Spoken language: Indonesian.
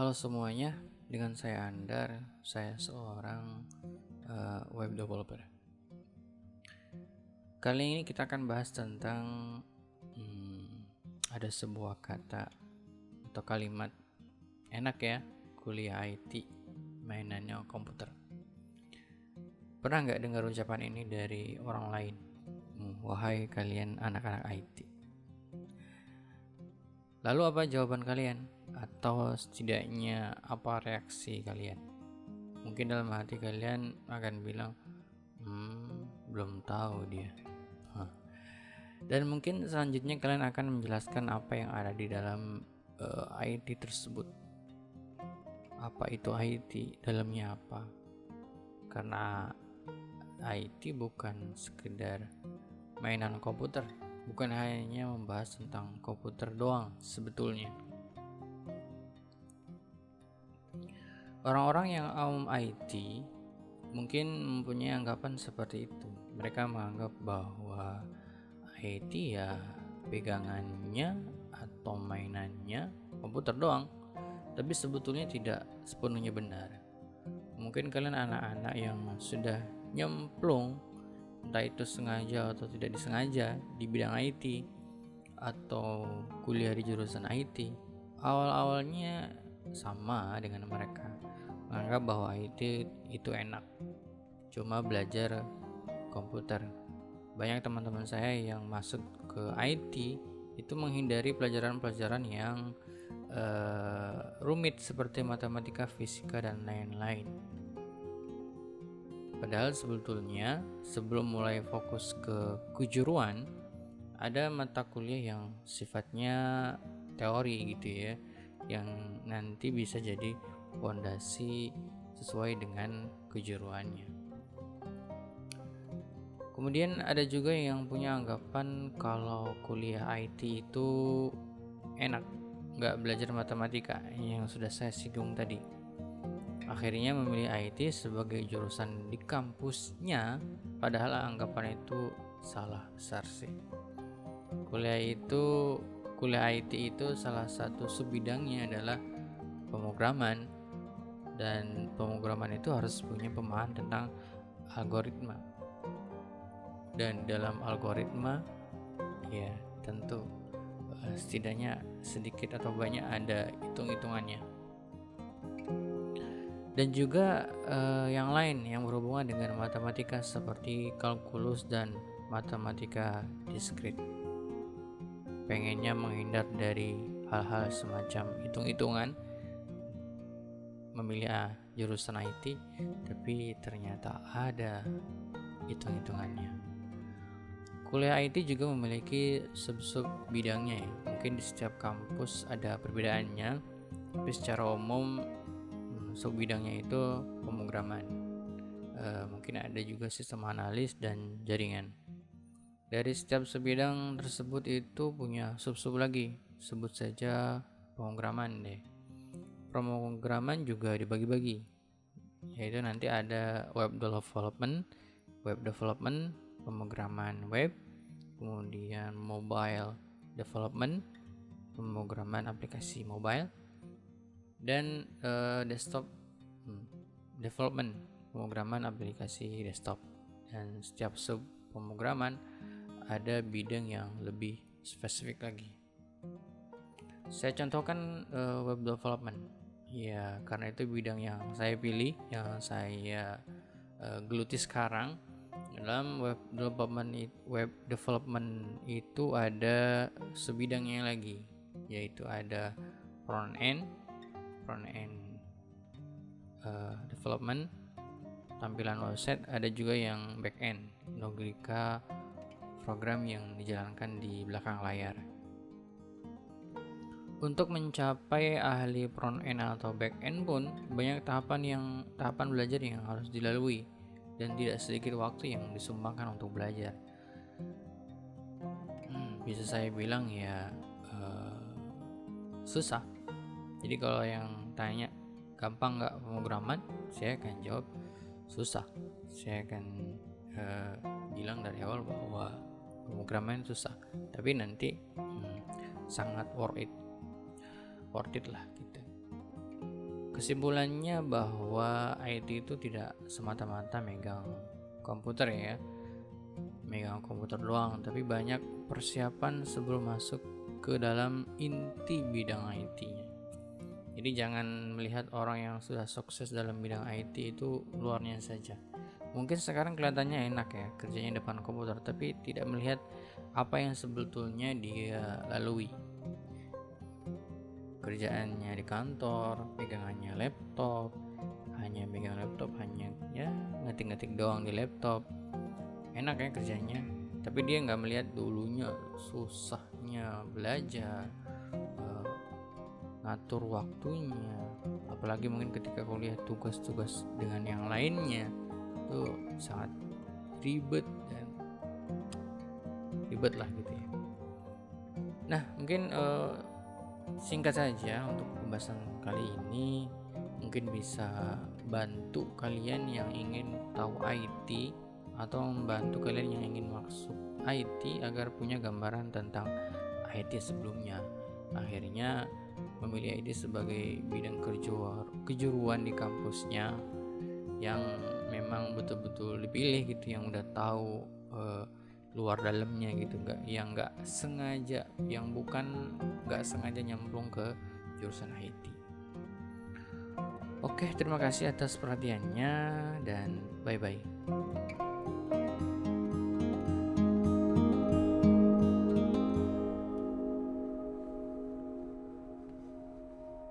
Halo semuanya, dengan saya Andar, saya seorang web developer. Kali ini kita akan bahas tentang ada sebuah kata atau kalimat enak ya, kuliah IT, mainannya komputer. Pernah nggak dengar ucapan ini dari orang lain? Wahai kalian anak-anak IT. Lalu apa jawaban kalian? Atau setidaknya apa reaksi kalian? Mungkin dalam hati kalian akan bilang, belum tahu dia. Dan mungkin selanjutnya kalian akan menjelaskan apa yang ada di dalam IT tersebut. Apa itu IT? Dalamnya apa? Karena IT bukan sekedar mainan komputer, bukan hanya membahas tentang komputer doang sebetulnya. Orang-orang yang awam IT mungkin mempunyai anggapan seperti itu. Mereka menganggap bahwa IT ya pegangannya atau mainannya komputer doang. Tapi sebetulnya tidak sepenuhnya benar. Mungkin kalian anak-anak yang sudah nyemplung, entah itu sengaja atau tidak disengaja, di bidang IT atau kuliah di jurusan IT, awal-awalnya sama dengan mereka, menganggap bahwa IT itu enak, cuma belajar komputer. Banyak teman-teman saya yang masuk ke IT itu menghindari pelajaran-pelajaran yang rumit seperti matematika, fisika, dan lain-lain. Padahal sebetulnya sebelum mulai fokus ke kejuruan, ada mata kuliah yang sifatnya teori gitu ya, yang nanti bisa jadi fondasi sesuai dengan kejuruannya. Kemudian ada juga yang punya anggapan kalau kuliah IT itu enak, nggak belajar matematika yang sudah saya singgung tadi. Akhirnya memilih IT sebagai jurusan di kampusnya, padahal anggapan itu salah besar sih. Kuliah IT itu salah satu subbidangnya adalah pemrograman, dan pemrograman itu harus punya pemahaman tentang algoritma. Dan dalam algoritma ya tentu setidaknya sedikit atau banyak ada hitung-hitungannya. Dan juga yang lain yang berhubungan dengan matematika seperti kalkulus dan matematika diskrit. Pengennya menghindar dari hal-hal semacam hitung-hitungan, memilih jurusan IT, tapi ternyata ada hitung-hitungannya. Kuliah IT juga memiliki sub-sub bidangnya ya. Mungkin di setiap kampus ada perbedaannya, tapi secara umum sub bidangnya itu pemrograman. Mungkin ada juga sistem analis dan jaringan. Dari setiap sebidang tersebut itu punya sub-sub lagi. Sebut saja pemrograman deh. Pemrograman juga dibagi-bagi, yaitu nanti ada web development, pemrograman web, kemudian mobile development, pemrograman aplikasi mobile, dan desktop development, pemrograman aplikasi desktop. Dan setiap sub pemrograman ada bidang yang lebih spesifik lagi. Saya contohkan web development ya, karena itu bidang yang saya pilih, yang saya geluti sekarang. Dalam web development itu ada sebidangnya lagi, yaitu ada front end development, tampilan website, ada juga yang back end, logika program yang dijalankan di belakang layar. Untuk mencapai ahli front end atau back end pun banyak tahapan belajar yang harus dilalui, dan tidak sedikit waktu yang disumbangkan untuk belajar. Bisa saya bilang ya susah. Jadi kalau yang tanya gampang nggak pemrograman, saya akan jawab susah. Saya akan bilang dari awal bahwa pemrograman susah, tapi nanti sangat worth it lah gitu. Kesimpulannya bahwa IT itu tidak semata-mata megang komputer ya, megang komputer doang, tapi banyak persiapan sebelum masuk ke dalam inti bidang IT-nya. Jadi jangan melihat orang yang sudah sukses dalam bidang IT itu luarnya saja. Mungkin sekarang kelihatannya enak ya kerjanya depan komputer, tapi tidak melihat apa yang sebetulnya dia lalui. Kerjaannya di kantor, pegangannya laptop, hanya megang laptop, hanya ya ngetik-ngetik doang di laptop. Enak ya kerjanya, tapi dia nggak melihat dulunya susahnya belajar, ngatur waktunya, apalagi mungkin ketika kuliah tugas-tugas dengan yang lainnya itu sangat ribet lah gitu ya. Nah mungkin singkat saja untuk pembahasan kali ini, mungkin bisa bantu kalian yang ingin tahu IT atau membantu kalian yang ingin masuk IT agar punya gambaran tentang IT sebelumnya. Akhirnya memilih IT sebagai bidang kejuruan di kampusnya yang memang betul-betul dipilih gitu, yang udah tahu luar dalamnya gitu, nggak sengaja, nggak sengaja nyemplung ke jurusan IT. Oke, terima kasih atas perhatiannya dan bye bye.